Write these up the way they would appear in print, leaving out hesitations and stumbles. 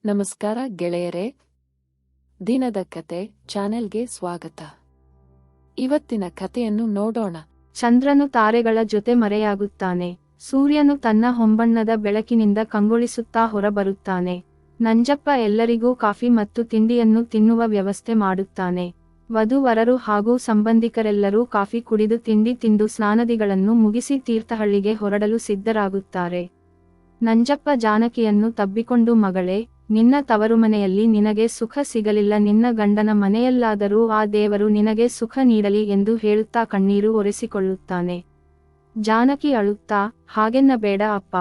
ನಮಸ್ಕಾರ ಗೆಳೆಯರೇ, ದಿನದ ಕತೆ ಚಾನೆಲ್ಗೆ ಸ್ವಾಗತ. ಇವತ್ತಿನ ಕಥೆಯನ್ನು ನೋಡೋಣ. ಚಂದ್ರನು ತಾರೆಗಳ ಜೊತೆ ಮರೆಯಾಗುತ್ತಾನೆ. ಸೂರ್ಯನು ತನ್ನ ಹೊಂಬಣ್ಣದ ಬೆಳಕಿನಿಂದ ಕಂಗೊಳಿಸುತ್ತಾ ಹೊರಬರುತ್ತಾನೆ. ನಂಜಪ್ಪ ಎಲ್ಲರಿಗೂ ಕಾಫಿ ಮತ್ತು ತಿಂಡಿಯನ್ನು ತಿನ್ನುವ ವ್ಯವಸ್ಥೆ ಮಾಡುತ್ತಾನೆ. ವಧು-ವರರು ಹಾಗೂ ಸಂಬಂಧಿಕರೆಲ್ಲರೂ ಕಾಫಿ ಕುಡಿದು ತಿಂಡಿ ತಿಂದು ಸ್ನಾನದಿಗಳನ್ನು ಮುಗಿಸಿ ತೀರ್ಥಹಳ್ಳಿಗೆ ಹೊರಡಲು ಸಿದ್ಧರಾಗುತ್ತಾರೆ. ನಂಜಪ್ಪ ಜಾನಕಿಯನ್ನು ತಬ್ಬಿಕೊಂಡು, ಮಗಳೇ, ನಿನ್ನ ತವರುಮನೆಯಲ್ಲಿ ನಿನಗೆ ಸುಖ ಸಿಗಲಿಲ್ಲ, ನಿನ್ನ ಗಂಡನ ಮನೆಯಲ್ಲಾದರೂ ಆ ದೇವರು ನಿನಗೆ ಸುಖ ನೀಡಲಿ ಎಂದು ಹೇಳುತ್ತಾ ಕಣ್ಣೀರು ಒರೆಸಿಕೊಳ್ಳುತ್ತಾನೆ. ಜಾನಕಿ ಅಳುತ್ತಾ, ಹಾಗೆನ್ನಬೇಡ ಅಪ್ಪ,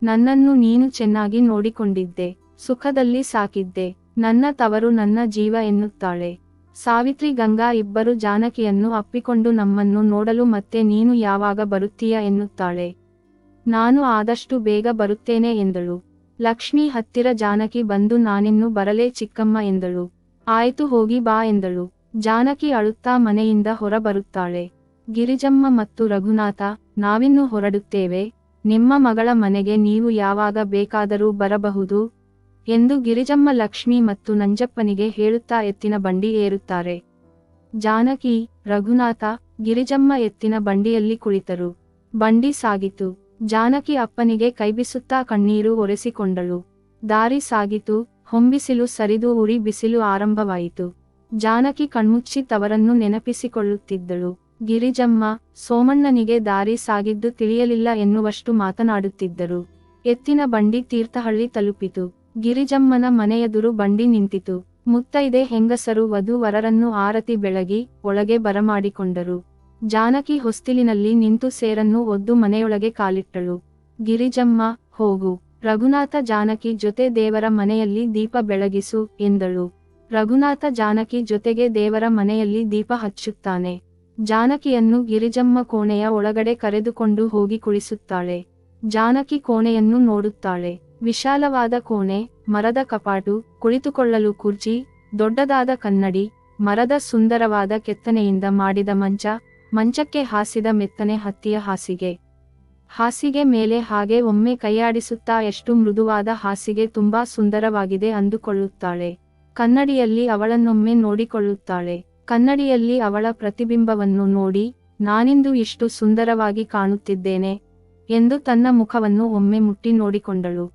ನನ್ನನ್ನು ನೀನು ಚೆನ್ನಾಗಿ ನೋಡಿಕೊಂಡಿದ್ದೆ, ಸುಖದಲ್ಲಿ ಸಾಕಿದ್ದೆ, ನನ್ನ ತವರು ನನ್ನ ಜೀವ ಎನ್ನುತ್ತಾಳೆ. ಸಾವಿತ್ರಿ ಗಂಗಾ ಇಬ್ಬರು ಜಾನಕಿಯನ್ನು ಅಪ್ಪಿಕೊಂಡು ನಮ್ಮನ್ನು ನೋಡಲು ಮತ್ತೆ ನೀನು ಯಾವಾಗ ಬರುತ್ತೀಯ ಎನ್ನುತ್ತಾಳೆ. ನಾನು ಆದಷ್ಟು ಬೇಗ ಬರುತ್ತೇನೆ ಎಂದಳು. ಲಕ್ಷ್ಮಿ ಹತ್ತಿರ ಜಾನಕಿ ಬಂದು, ನಾನಿನ್ನು ಬರಲೇ ಚಿಕ್ಕಮ್ಮ ಎಂದಳು. ಆಯ್ತು, ಹೋಗಿ ಬಾ ಎಂದಳು. ಜಾನಕಿ ಅಳುತ್ತಾ ಮನೆಯಿಂದ ಹೊರಬರುತ್ತಾಳೆ. ಗಿರಿಜಮ್ಮ ಮತ್ತು ರಘುನಾಥ, ನಾವಿನ್ನು ಹೊರಡುತ್ತೇವೆ, ನಿಮ್ಮ ಮಗಳ ಮನೆಗೆ ನೀವು ಯಾವಾಗ ಬೇಕಾದರೂ ಬರಬಹುದು ಎಂದು ಗಿರಿಜಮ್ಮ ಲಕ್ಷ್ಮಿ ಮತ್ತು ನಂಜಪ್ಪನಿಗೆ ಹೇಳುತ್ತಾ ಎತ್ತಿನ ಬಂಡಿ ಏರುತ್ತಾರೆ. ಜಾನಕಿ, ರಘುನಾಥ, ಗಿರಿಜಮ್ಮ ಎತ್ತಿನ ಬಂಡಿಯಲ್ಲಿ ಕುಳಿತರು. ಬಂಡಿ ಸಾಗಿತು. ಜಾನಕಿ ಅಪ್ಪನಿಗೆ ಕೈಬಿಸುತ್ತಾ ಕಣ್ಣೀರು ಒರೆಸಿಕೊಂಡಳು. ದಾರಿ ಸಾಗಿತು. ಹೊಂಬಿಸಿಲು ಸರಿದು ಉರಿ ಬಿಸಿಲು ಆರಂಭವಾಯಿತು. ಜಾನಕಿ ಕಣ್ಮುಚ್ಚಿ ತವರನ್ನು ನೆನಪಿಸಿಕೊಳ್ಳುತ್ತಿದ್ದಳು. ಗಿರಿಜಮ್ಮ, ಸೋಮಣ್ಣನಿಗೆ ದಾರಿ ಸಾಗಿದ್ದು ತಿಳಿಯಲಿಲ್ಲ ಎನ್ನುವಷ್ಟು ಮಾತನಾಡುತ್ತಿದ್ದರು. ಎತ್ತಿನ ಬಂಡಿ ತೀರ್ಥಹಳ್ಳಿ ತಲುಪಿತು. ಗಿರಿಜಮ್ಮನ ಮನೆಯೆದುರು ಬಂಡಿ ನಿಂತಿತು. ಮುತ್ತೈದೆ ಹೆಂಗಸರು ವಧು-ವರರನ್ನು ಆರತಿ ಬೆಳಗಿ ಒಳಗೆ ಬರಮಾಡಿಕೊಂಡರು. ಜಾನಕಿ ಹೊಸ್ತಿಲಿನಲ್ಲಿ ನಿಂತು ಸೇರನ್ನು ಒದ್ದು ಮನೆಯೊಳಗೆ ಕಾಲಿಟ್ಟಳು. ಗಿರಿಜಮ್ಮ, ಹೋಗು. ರಘುನಾಥ ಜಾನಕಿ ಜೊತೆ ದೇವರ ಮನೆಯಲ್ಲಿ ದೀಪ ಬೆಳಗಿಸು ಎಂದಳು. ರಘುನಾಥ ಜಾನಕಿ ಜೊತೆಗೆ ದೇವರ ಮನೆಯಲ್ಲಿ ದೀಪ ಹಚ್ಚುತ್ತಾನೆ. ಜಾನಕಿಯನ್ನು ಗಿರಿಜಮ್ಮ ಕೋಣೆಯ ಒಳಗಡೆ ಕರೆದುಕೊಂಡು ಹೋಗಿ ಕುಳಿಸುತ್ತಾಳೆ. ಜಾನಕಿ ಕೋಣೆಯನ್ನು ನೋಡುತ್ತಾಳೆ. ವಿಶಾಲವಾದ ಕೋಣೆ, ಮರದ ಕಪಾಟು, ಕುಳಿತುಕೊಳ್ಳಲು ಕುರ್ಚಿ, ದೊಡ್ಡದಾದ ಕನ್ನಡಿ, ಮರದ ಸುಂದರವಾದ ಕೆತ್ತನೆಯಿಂದ ಮಾಡಿದ ಮಂಚ, ಮಂಚಕ್ಕೆ ಹಾಸಿದ ಮೆತ್ತನೆ ಹತ್ತಿಯ ಹಾಸಿಗೆ. ಹಾಸಿಗೆ ಮೇಲೆ ಹಾಗೆ ಒಮ್ಮೆ ಕೈಯಾಡಿಸುತ್ತಾ, ಎಷ್ಟು ಮೃದುವಾದ ಹಾಸಿಗೆ, ತುಂಬಾ ಸುಂದರವಾಗಿದೆ ಅಂದುಕೊಳ್ಳುತ್ತಾಳೆ. ಕನ್ನಡಿಯಲ್ಲಿ ಅವಳನ್ನೊಮ್ಮೆ ನೋಡಿಕೊಳ್ಳುತ್ತಾಳೆ. ಕನ್ನಡಿಯಲ್ಲಿ ಅವಳ ಪ್ರತಿಬಿಂಬವನ್ನು ನೋಡಿ, ನಾನಿಂದು ಇಷ್ಟು ಸುಂದರವಾಗಿ ಕಾಣುತ್ತಿದ್ದೇನೆ ಎಂದು ತನ್ನ ಮುಖವನ್ನು ಒಮ್ಮೆ ಮುಟ್ಟಿ ನೋಡಿಕೊಂಡಳು.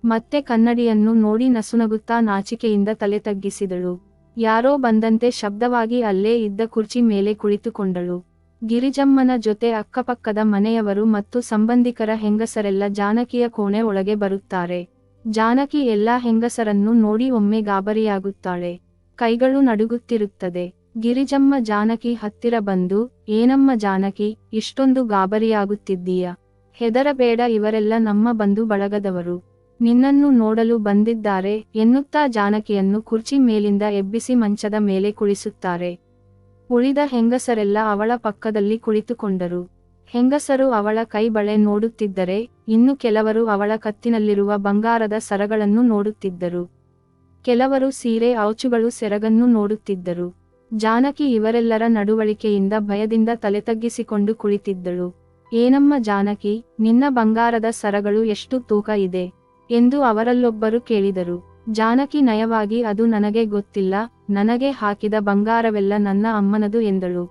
ಮತ್ತೆ ಕನ್ನಡಿಯನ್ನು ನೋಡಿ ನಸುನಗುತ್ತಾ ನಾಚಿಕೆಯಿಂದ ತಲೆ ತಗ್ಗಿಸಿದಳು. ಯಾರೋ ಬಂದಂತೆ ಶಬ್ದವಾಗಿ ಅಲ್ಲೇ ಇದ್ದ ಕುರ್ಚಿ ಮೇಲೆ ಕುಳಿತುಕೊಂಡಳು. ಗಿರಿಜಮ್ಮನ ಜೊತೆ ಅಕ್ಕಪಕ್ಕದ ಮನೆಯವರು ಮತ್ತು ಸಂಬಂಧಿಕರ ಹೆಂಗಸರೆಲ್ಲ ಜಾನಕಿಯ ಕೋಣೆ ಒಳಗೆ ಬರುತ್ತಾರೆ. ಜಾನಕಿ ಎಲ್ಲಾ ಹೆಂಗಸರನ್ನು ನೋಡಿ ಒಮ್ಮೆ ಗಾಬರಿಯಾಗುತ್ತಾಳೆ. ಕೈಗಳು ನಡುಗುತ್ತಿರುತ್ತದೆ. ಗಿರಿಜಮ್ಮ ಜಾನಕಿ ಹತ್ತಿರ ಬಂದು, ಏನಮ್ಮ ಜಾನಕಿ, ಇಷ್ಟೊಂದು ಗಾಬರಿಯಾಗುತ್ತಿದ್ದೀಯ? ಹೆದರಬೇಡ, ಇವರೆಲ್ಲ ನಮ್ಮ ಬಂಧು ಬಳಗದವರು, ನಿನ್ನನ್ನು ನೋಡಲು ಬಂದಿದ್ದಾರೆ ಎನ್ನುತ್ತಾ ಜಾನಕಿಯನ್ನು ಕುರ್ಚಿ ಮೇಲಿಂದ ಎಬ್ಬಿಸಿ ಮಂಚದ ಮೇಲೆ ಕುಳಿಸುತ್ತಾರೆ. ಉಳಿದ ಹೆಂಗಸರೆಲ್ಲ ಅವಳ ಪಕ್ಕದಲ್ಲಿ ಕುಳಿತುಕೊಂಡರು. ಹೆಂಗಸರು ಅವಳ ಕೈ ಬಳೆ ನೋಡುತ್ತಿದ್ದರೆ, ಇನ್ನು ಕೆಲವರು ಅವಳ ಕತ್ತಿನಲ್ಲಿರುವ ಬಂಗಾರದ ಸರಗಳನ್ನು ನೋಡುತ್ತಿದ್ದರು. ಕೆಲವರು ಸೀರೆ ಔಚುಗಳು ಸೆರಗನ್ನು ನೋಡುತ್ತಿದ್ದರು. ಜಾನಕಿ ಇವರೆಲ್ಲರ ನಡುವಳಿಕೆಯಿಂದ ಭಯದಿಂದ ತಲೆತಗ್ಗಿಸಿಕೊಂಡು ಕುಳಿತಿದ್ದಳು. ಏನಮ್ಮ ಜಾನಕಿ, ನಿನ್ನ ಬಂಗಾರದ ಸರಗಳು ಎಷ್ಟು ತೂಕ ಇದೆ ಎಂದು ಅವರಲ್ಲೊಬ್ಬರು ಕೇಳಿದರು. ಜಾನಕಿ ನಯವಾಗಿ, ಅದು ನನಗೆ ಗೊತ್ತಿಲ್ಲ, ನನಗೆ ಹಾಕಿದ ಬಂಗಾರವೆಲ್ಲ ನನ್ನ ಅಮ್ಮನದು ಎಂದಳು.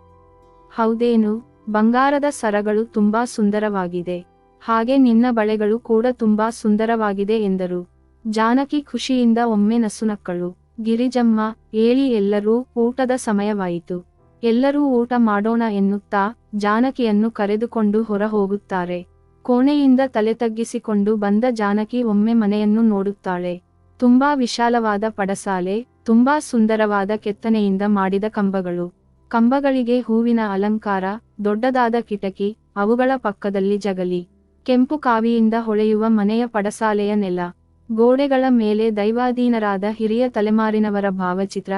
ಹೌದೇನು? ಬಂಗಾರದ ಸರಗಳು ತುಂಬಾ ಸುಂದರವಾಗಿದೆ, ಹಾಗೆ ನಿನ್ನ ಬಳೆಗಳು ಕೂಡ ತುಂಬಾ ಸುಂದರವಾಗಿದೆ ಎಂದರು. ಜಾನಕಿ ಖುಷಿಯಿಂದ ಒಮ್ಮೆ ನಸುನಕ್ಕಳು. ಗಿರಿಜಮ್ಮ, ಏಳಿ ಎಲ್ಲರೂ, ಊಟದ ಸಮಯವಾಯಿತು, ಎಲ್ಲರೂ ಊಟ ಮಾಡೋಣ ಎನ್ನುತ್ತಾ ಜಾನಕಿಯನ್ನು ಕರೆದುಕೊಂಡು ಹೊರ ಹೋಗುತ್ತಾರೆ. ಕೋಣೆಯಿಂದ ತಲೆ ತಗ್ಗಿಸಿಕೊಂಡು ಬಂದ ಜಾನಕಿ ಒಮ್ಮೆ ಮನೆಯನ್ನು ನೋಡುತ್ತಾಳೆ. ತುಂಬಾ ವಿಶಾಲವಾದ ಪಡಸಾಲೆ, ತುಂಬಾ ಸುಂದರವಾದ ಕೆತ್ತನೆಯಿಂದ ಮಾಡಿದ ಕಂಬಗಳು, ಕಂಬಗಳಿಗೆ ಹೂವಿನ ಅಲಂಕಾರ, ದೊಡ್ಡದಾದ ಕಿಟಕಿ, ಅವುಗಳ ಪಕ್ಕದಲ್ಲಿ ಜಗಲಿ, ಕೆಂಪು ಕಾವಿಯಿಂದ ಹೊಳೆಯುವ ಮನೆಯ ಪಡಸಾಲೆಯ ನೆಲ, ಗೋಡೆಗಳ ಮೇಲೆ ದೈವಾಧೀನರಾದ ಹಿರಿಯ ತಲೆಮಾರಿನವರ ಭಾವಚಿತ್ರ,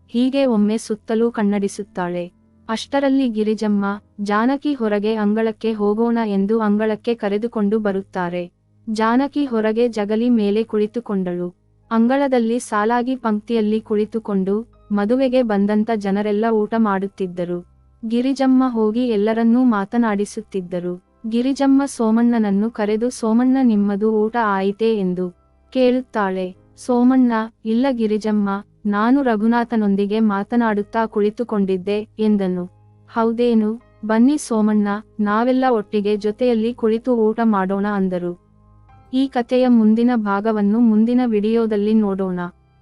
ಹೀಗೆ ಒಮ್ಮೆ ಸುತ್ತಲೂ ಕಣ್ಣಡಿಸುತ್ತಾಳೆ. ಅಷ್ಟರಲ್ಲಿ ಗಿರಿಜಮ್ಮ, ಜಾನಕಿ ಹೊರಗೆ ಅಂಗಳಕ್ಕೆ ಹೋಗೋಣ ಎಂದು ಅಂಗಳಕ್ಕೆ ಕರೆದುಕೊಂಡು ಬರುತ್ತಾರೆ. ಜಾನಕಿ ಹೊರಗೆ ಜಗಲಿ ಮೇಲೆ ಕುಳಿತುಕೊಂಡಳು. ಅಂಗಳದಲ್ಲಿ ಸಾಲಾಗಿ ಪಂಕ್ತಿಯಲ್ಲಿ ಕುಳಿತುಕೊಂಡು ಮದುವೆಗೆ ಬಂದಂತ ಜನರೆಲ್ಲ ಊಟ ಮಾಡುತ್ತಿದ್ದರು. ಗಿರಿಜಮ್ಮ ಹೋಗಿ ಎಲ್ಲರನ್ನೂ ಮಾತನಾಡಿಸುತ್ತಿದ್ದರು. ಗಿರಿಜಮ್ಮ ಸೋಮಣ್ಣನನ್ನು ಕರೆದು, ಸೋಮಣ್ಣ, ನಿಮ್ಮದು ಊಟ ಆಯಿತೇ ಎಂದು ಕೇಳುತ್ತಾಳೆ. ಸೋಮಣ್ಣ, ಇಲ್ಲ ಗಿರಿಜಮ್ಮ, ನಾನು ರಘುನಾಥನೊಂದಿಗೆ ಮಾತನಾಡುತ್ತಾ ಕುಳಿತುಕೊಂಡಿದ್ದೆ ಎಂದನು. ಹೌದೇನು, ಬನ್ನಿ ಸೋಮಣ್ಣ, ನಾವೆಲ್ಲ ಒಟ್ಟಿಗೆ ಜೊತೆಯಲ್ಲಿ ಕುಳಿತು ಊಟ ಮಾಡೋಣ ಅಂದರು. ಈ ಕಥೆಯ ಮುಂದಿನ ಭಾಗವನ್ನು ಮುಂದಿನ ವಿಡಿಯೋದಲ್ಲಿ ನೋಡೋಣ.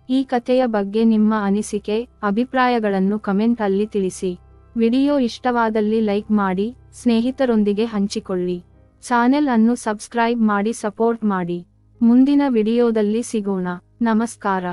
ಈ ಕಥೆಯ ಬಗ್ಗೆ ನಿಮ್ಮ ಅನಿಸಿಕೆ, ಅಭಿಪ್ರಾಯಗಳನ್ನು ಕಮೆಂಟ್ ಅಲ್ಲಿ ತಿಳಿಸಿ. ವಿಡಿಯೋ ಇಷ್ಟವಾದಲ್ಲಿ ಲೈಕ್ ಮಾಡಿ, ಸ್ನೇಹಿತರೊಂದಿಗೆ ಹಂಚಿಕೊಳ್ಳಿ. ಚಾನೆಲ್ ಅನ್ನು ಸಬ್ಸ್ಕ್ರೈಬ್ ಮಾಡಿ ಸಪೋರ್ಟ್ ಮಾಡಿ. ಮುಂದಿನ ವಿಡಿಯೋದಲ್ಲಿ ಸಿಗೋಣ. ನಮಸ್ಕಾರ.